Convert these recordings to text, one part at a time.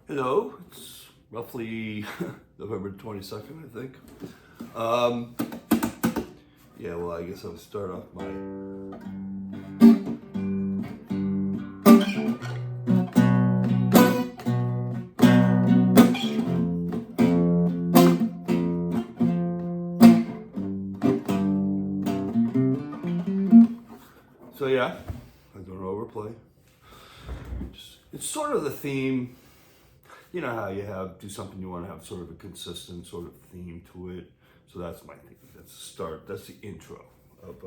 Hello, it's roughly November 22nd, I think. Um, yeah, well, I guess I'll start off my. So, yeah, I don't overplay. It's sort of the theme. You know how you do something, you want to have sort of a consistent sort of theme to it. So that's my thing. That's the start. That's the intro of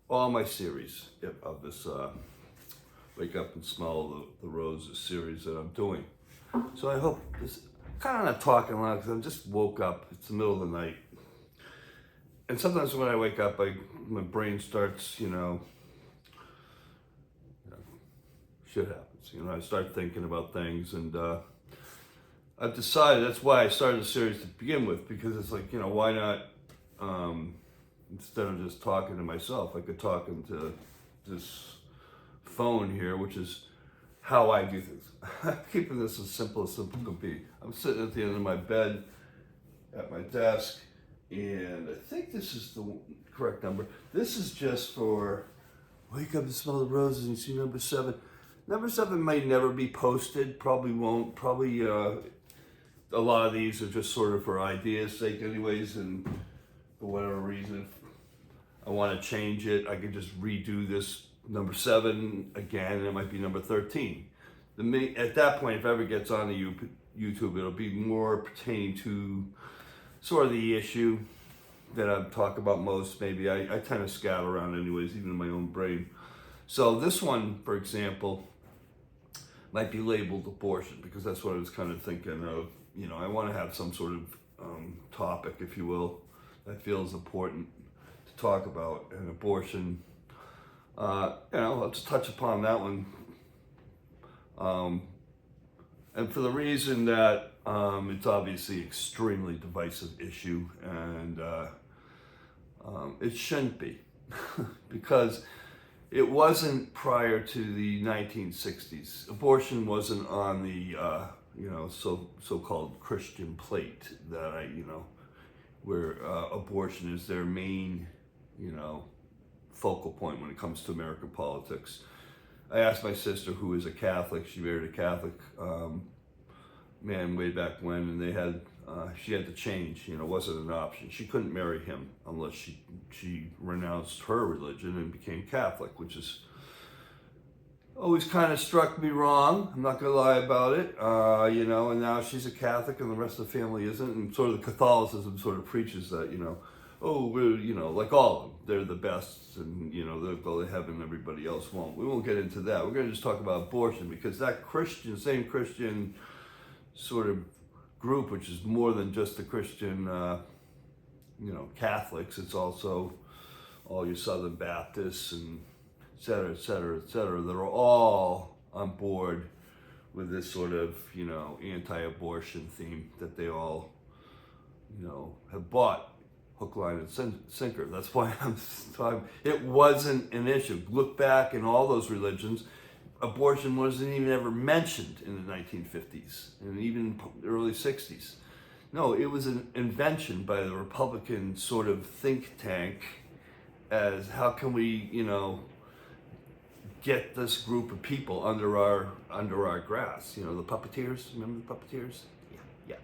all my series of this Wake Up and Smell the Roses series that I'm doing. So I hope this kind of not talking loud because I just woke up. It's the middle of the night, and sometimes when I wake up, my brain starts, shit happens. I start thinking about things, and I've decided that's why I started the series to begin with, because it's like, why not, instead of just talking to myself, I could talk into this phone here, which is how I do things. I'm keeping this as simple can be. I'm sitting at the end of my bed at my desk, and I think this is the correct number. This is just for Wake Up and Smell the Roses, and you see number 7. Number 7 may never be posted, probably won't, a lot of these are just sort of for ideas sake anyways, and for whatever reason, if I want to change it, I could just redo this number 7 again, and it might be number 13. At that point, if it ever gets on the YouTube, it'll be more pertaining to sort of the issue that I talk about most. Maybe I tend to scatter around anyways, even in my own brain. So this one, for example, might be labeled abortion, because that's what I was kind of thinking of. I want to have some sort of topic, if you will, that I feel is important to talk about. And abortion, let's touch upon that one. And for the reason that it's obviously an extremely divisive issue, and it shouldn't be, because it wasn't prior to the 1960s. Abortion wasn't on the so-called Christian plate that where abortion is their main, focal point when it comes to American politics. I asked my sister, who is a Catholic, she married a Catholic man way back when, and she had to change. It wasn't an option. She couldn't marry him unless she renounced her religion and became Catholic, which is always kind of struck me wrong. I'm not gonna lie about it. And now she's a Catholic and the rest of the family isn't, and sort of the Catholicism sort of preaches that, we're, like all of them, they're the best, and they'll go to heaven, everybody else won't. We won't get into that. We're gonna just talk about abortion, because that same Christian sort of group, which is more than just the Christian, Catholics. It's also all your Southern Baptists and et cetera, et cetera, et cetera, that are all on board with this sort of, anti-abortion theme that they all, have bought hook, line, and sinker. That's why I'm talking. It wasn't an issue. Look back in all those religions, abortion wasn't even ever mentioned in the 1950s and even early 60s. No, it was an invention by the Republican sort of think tank as how can we, get this group of people under our grass. The puppeteers. Remember the puppeteers? Yeah.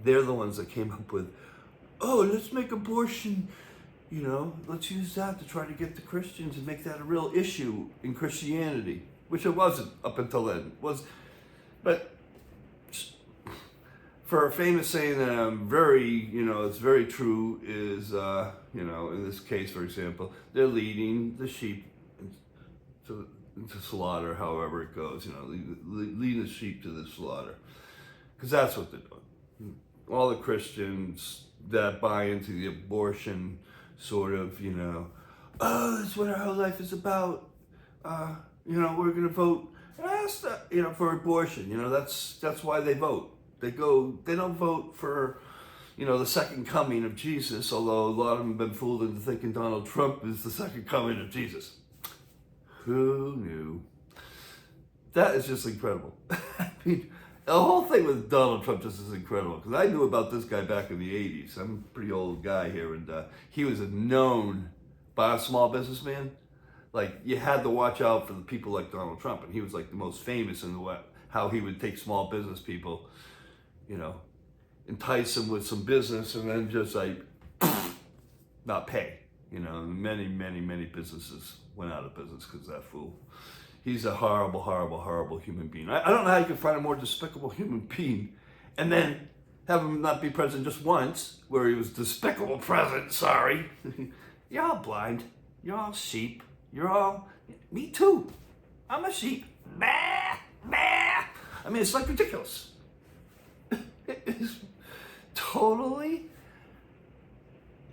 They're the ones that came up with, let's make abortion, let's use that to try to get the Christians and make that a real issue in Christianity, which it wasn't up until then. But for a famous saying that I'm it's very true, is, in this case, for example, they're leading the sheep to slaughter, however it goes, lead the sheep to the slaughter. Because that's what they're doing. All the Christians that buy into the abortion sort of, that's what our whole life is about. We're going to vote for abortion. That's why they vote. They don't vote for, the second coming of Jesus, although a lot of them have been fooled into thinking Donald Trump is the second coming of Jesus. Who knew? That is just incredible. I mean, The whole thing with Donald Trump just is incredible because I knew about this guy back in the 80s. I'm a pretty old guy here, and he was a known by a small businessman. Like, you had to watch out for the people like Donald Trump, and he was like the most famous in the way how he would take small business people, you know, entice them with some business, and then just like not pay. You know, many, many, many businesses went out of business because of that fool. He's a horrible, horrible, horrible human being. I don't know how you can find a more despicable human being and then have him not be president just once, where he was despicable president, sorry. You're all blind. You're all sheep. You're all, me too. I'm a sheep. Bah, bah. I mean, it's like ridiculous. It's totally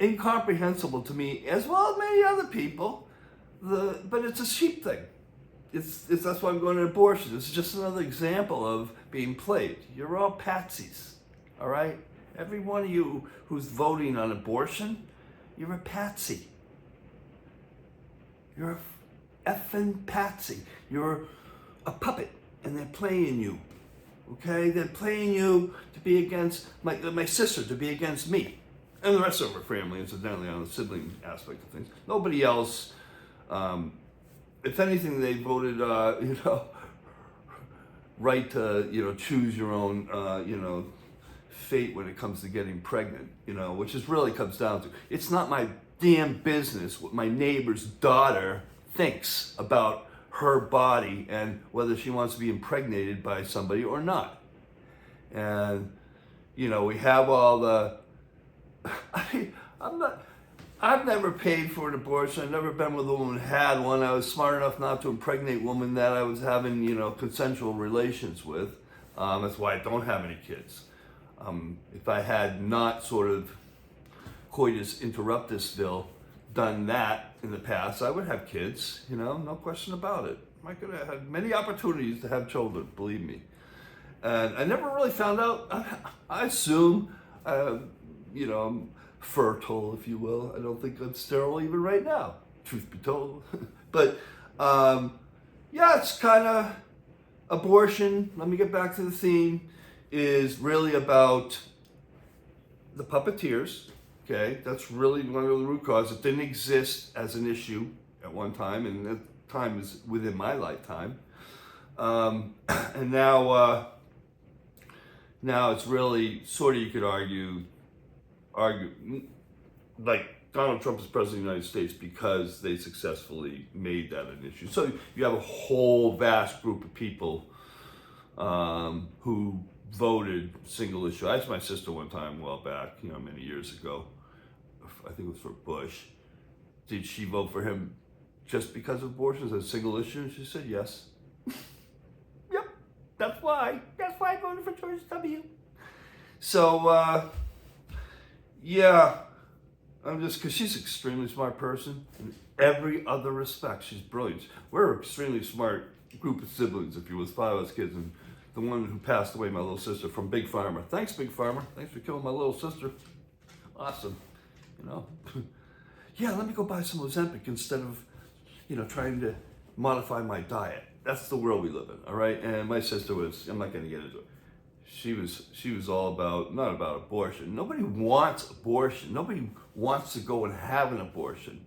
incomprehensible to me, as well as many other people. But it's a sheep thing. It's that's why I'm going to abortion. It's just another example of being played. You're all patsies, all right? Every one of you who's voting on abortion, you're a patsy. You're a effing patsy. You're a puppet, and they're playing you. Okay, they're playing you to be against my sister, to be against me, and the rest of our family, incidentally, on the sibling aspect of things. Nobody else. If anything, they voted, right to, choose your own, fate when it comes to getting pregnant, which is really comes down to, it's not my damn business what my neighbor's daughter thinks about her body and whether she wants to be impregnated by somebody or not. And, we have all the, I've never paid for an abortion. I've never been with a woman who had one. I was smart enough not to impregnate women that I was having, consensual relations with. That's why I don't have any kids. If I had not sort of coitus interruptusville done that in the past, I would have kids, no question about it. I could have had many opportunities to have children, believe me. And I never really found out. I assume, I'm fertile, if you will. I don't think I'm sterile even right now, truth be told. But it's kind of abortion. Let me get back to the theme. Is really about the puppeteers. Okay, that's really one of the root causes. It didn't exist as an issue at one time, and that time is within my lifetime. And now it's really sort of, you could argue like Donald Trump is president of the United States because they successfully made that an issue. So you have a whole vast group of people who voted single issue. I asked my sister one time, a while back, many years ago, I think it was for Bush, did she vote for him just because of abortion as a single issue? And she said yes. Yep, that's why I voted for George W. So, I'm just, because she's an extremely smart person. In every other respect, she's brilliant. We're an extremely smart group of siblings, if you will, 5 of us kids. And the one who passed away, my little sister, from Big Pharma. Thanks, Big Pharma. Thanks for killing my little sister. Awesome. Yeah, let me go buy some Ozempic instead of, trying to modify my diet. That's the world we live in, all right? And my sister was, I'm not going to get into it. She was all about, not about abortion. Nobody wants abortion. Nobody wants to go and have an abortion.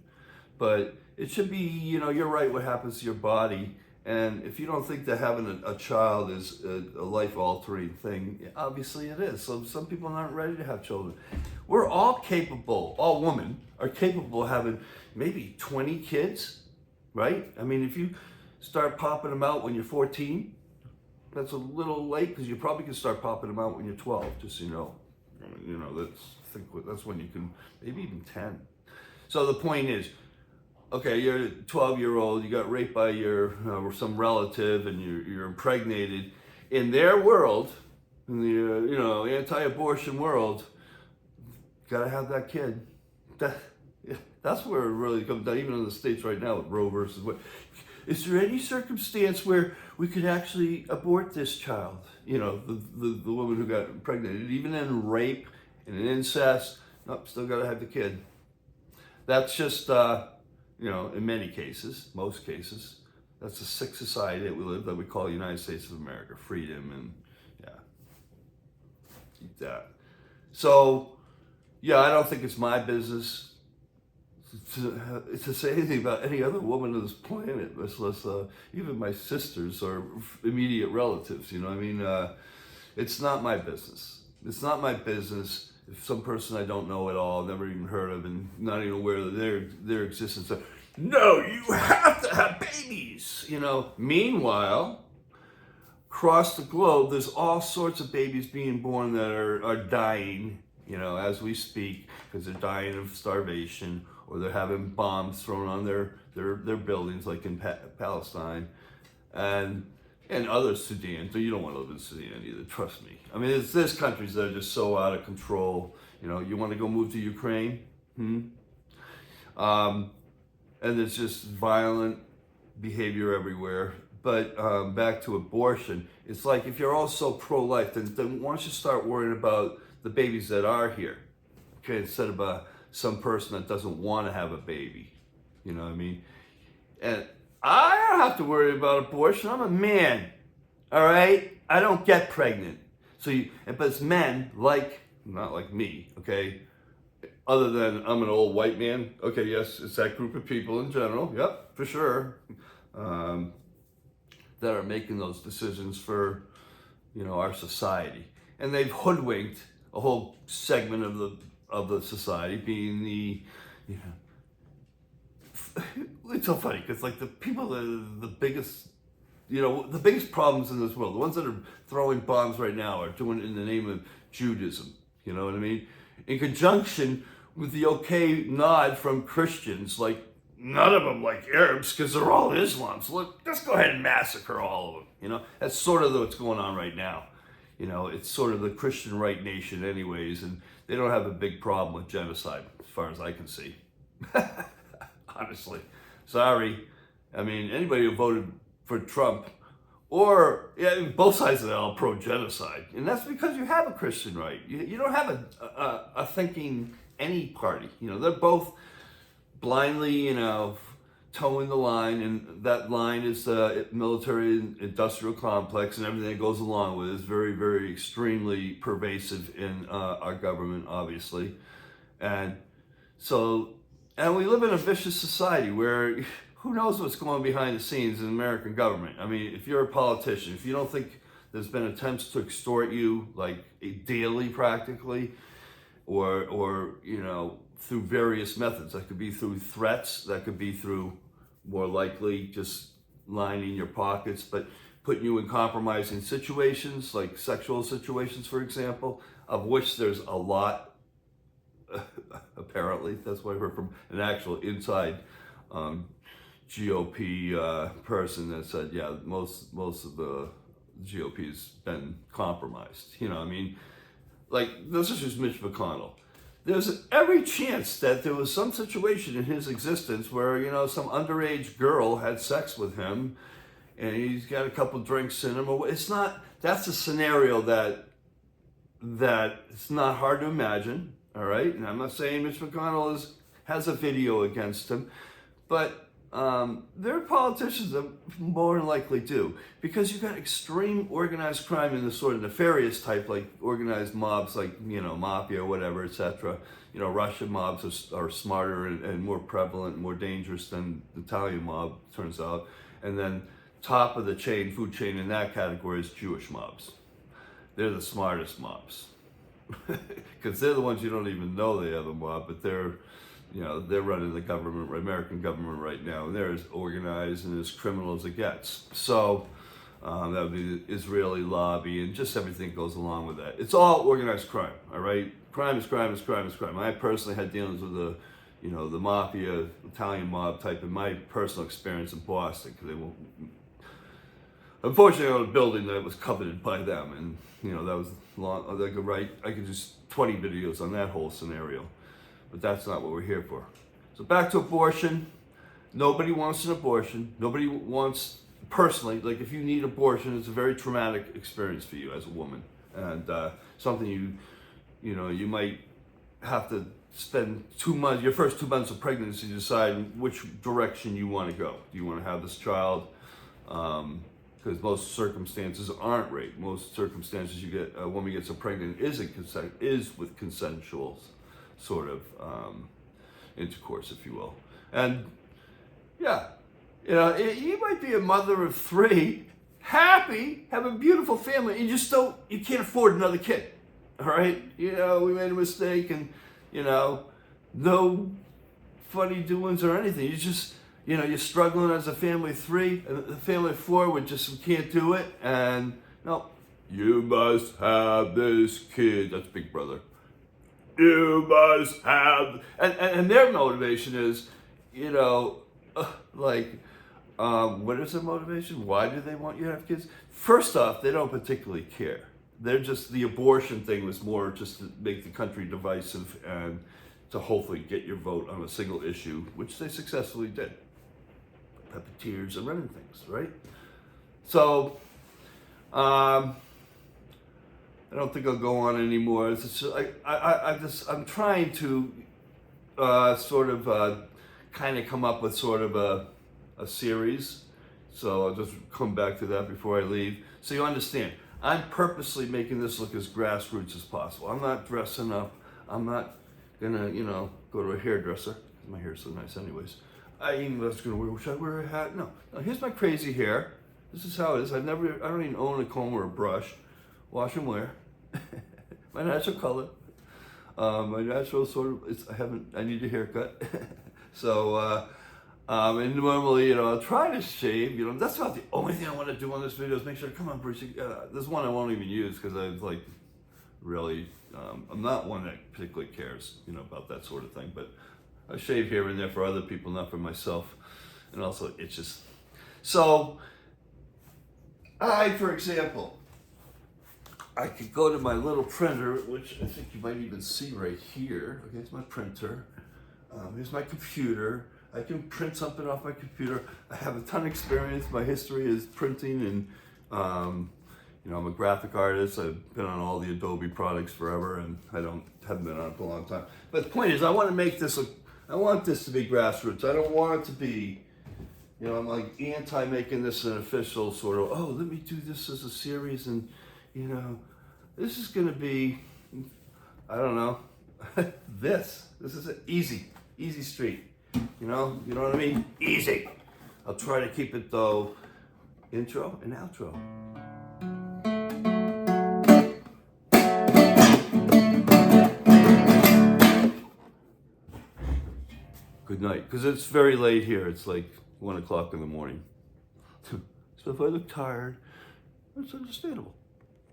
But it should be, you're right, what happens to your body. And if you don't think that having a child is a life-altering thing, obviously it is. So some people aren't ready to have children. We're all capable, all women are capable of having maybe 20 kids, right? I mean, if you start popping them out when you're 14, that's a little late because you probably can start popping them out when you're 12, just that's when you can, maybe even 10. So the point is, okay, you're a 12-year-old, you got raped by some relative, and you're impregnated. In their world, in the anti-abortion world, you gotta have that kid. That's where it really comes down. Even in the States right now with Roe versus Wade. Is there any circumstance where we could actually abort this child? The woman who got impregnated, even in rape and in incest, nope, still gotta have the kid. That's just, in many cases, most cases, that's a sick society that we live, that we call the United States of America, freedom, and that. So, yeah, I don't think it's my business to say anything about any other woman on this planet, much less even my sisters or immediate relatives. You know, I mean, it's not my business. It's not my business if some person I don't know at all, never even heard of, and not even aware of their existence. No, you have to have babies. You know. Meanwhile, across the globe, there's all sorts of babies being born that are dying, you know, as we speak, because they're dying of starvation, or they're having bombs thrown on their buildings, like in Palestine, and other Sudan. So you don't want to live in Sudan either, trust me. I mean, there's countries that are just so out of control. You know, you want to go move to Ukraine? And there's just violent behavior everywhere. But back to abortion, it's like if you're all so pro-life, then why don't you start worrying about the babies that are here, okay, instead of some person that doesn't want to have a baby, you know what I mean? And I don't have to worry about abortion. I'm a man, all right? I don't get pregnant. But it's men, not like me, okay? Other than I'm an old white man, okay, yes, it's that group of people in general, yep, for sure, that are making those decisions for, you know, our society. And they've hoodwinked a whole segment of the society, being the, you know, it's so funny because like the people that are the biggest, you know, the biggest problems in this world, the ones that are throwing bombs right now are doing it in the name of Judaism, you know what I mean? In conjunction with the okay nod from Christians, like none of them like Arabs because they're all Islam. So let's go ahead and massacre all of them. You know, that's sort of what's going on right now. You know, it's sort of the Christian right nation anyways, and they don't have a big problem with genocide as far as I can see. Honestly. Sorry. I mean, anybody who voted for Trump, or both sides of that are pro-genocide. And that's because you have a Christian right. You don't have a thinking any party. You know, they're both blindly, you know, towing the line, and that line is the military industrial complex, and everything that goes along with it is very, very extremely pervasive in our government, obviously. And we live in a vicious society where who knows what's going on behind the scenes in the American government. I mean, if you're a politician, if you don't think there's been attempts to extort you like daily practically, or you know, through various methods. That could be through threats, that could be through, more likely, just lining your pockets, but putting you in compromising situations, like sexual situations, for example, of which there's a lot, apparently. That's what I heard from an actual inside GOP person that said, yeah, most of the GOP's been compromised. You know, I mean, like, this is just Mitch McConnell. There's every chance that there was some situation in his existence where, you know, some underage girl had sex with him and he's got a couple drinks in him. It's not, that's a scenario that it's not hard to imagine, all right? And I'm not saying Mitch McConnell has a video against him, but there are politicians that more than likely do, because you've got extreme organized crime in the sort of nefarious type, like organized mobs, like, you know, mafia or whatever, etc. You know, Russian mobs are smarter and more prevalent and more dangerous than the Italian mob, turns out. And then top of the chain, food chain in that category is Jewish mobs. They're the smartest mobs. Because they're the ones you don't even know they have a mob, but they're running the government, American government right now, and they're as organized and as criminal as it gets. So that would be the Israeli lobby and just everything goes along with that. It's all organized crime, all right? Crime is crime is crime is crime. I personally had dealings with the mafia, Italian mob type in my personal experience in Boston, because they won't. Unfortunately, I owned a building that was coveted by them, and you know that was long. I could just 20 videos on that whole scenario. But that's not what we're here for. So back to abortion. Nobody wants an abortion. Nobody wants, personally, like if you need abortion, it's a very traumatic experience for you as a woman. And something you might have to spend 2 months, your first 2 months of pregnancy, to decide which direction you want to go. Do you want to have this child because most circumstances aren't rape. Most circumstances you get a woman gets pregnant is with consensual sort of intercourse, if you will. And yeah, you might be a mother of 3, happy, have a beautiful family, and you can't afford another kid. All right, we made a mistake, and no funny doings or anything. You just, you're struggling as a family of 3, and a family of 4 we can't do it, and no, you must have this kid. That's Big Brother. You must have, and their motivation is, what is their motivation? Why do they want you to have kids? First off, they don't particularly care. They're just, the abortion thing was more just to make the country divisive and to hopefully get your vote on a single issue, which they successfully did. Puppeteers and running things, right? So, I don't think I'll go on anymore. It's just, I'm trying to kind of come up with sort of a series. So I'll just come back to that before I leave. So you understand, I'm purposely making this look as grassroots as possible. I'm not dressing up. I'm not gonna, go to a hairdresser. My hair's so nice anyways. Should I wear a hat? No, here's my crazy hair. This is how it is. I don't even own a comb or a brush. Wash and wear. My natural color. My natural sort of, I need a haircut. So, and normally, I'll try to shave, that's not the only thing I want to do on this video is make sure, come on, Bruce, this one I won't even use because I've really, I'm not one that particularly cares, about that sort of thing, but I shave here and there for other people, not for myself, and also it's just, so, for example, I could go to my little printer, which I think you might even see right here. Okay, it's my printer. Here's my computer. I can print something off my computer. I have a ton of experience. My history is printing, and I'm a graphic artist. I've been on all the Adobe products forever, and haven't been on it for a long time. But the point is, I want to make this I want this to be grassroots. I don't want it to be, I'm anti making this an official sort of, oh, let me do this as a series, and this is going to be, I don't know, this is it. Easy street. You know what I mean? Easy. I'll try to keep it though, intro and outro. Good night, because it's very late here. It's 1 o'clock in the morning. So if I look tired, it's understandable.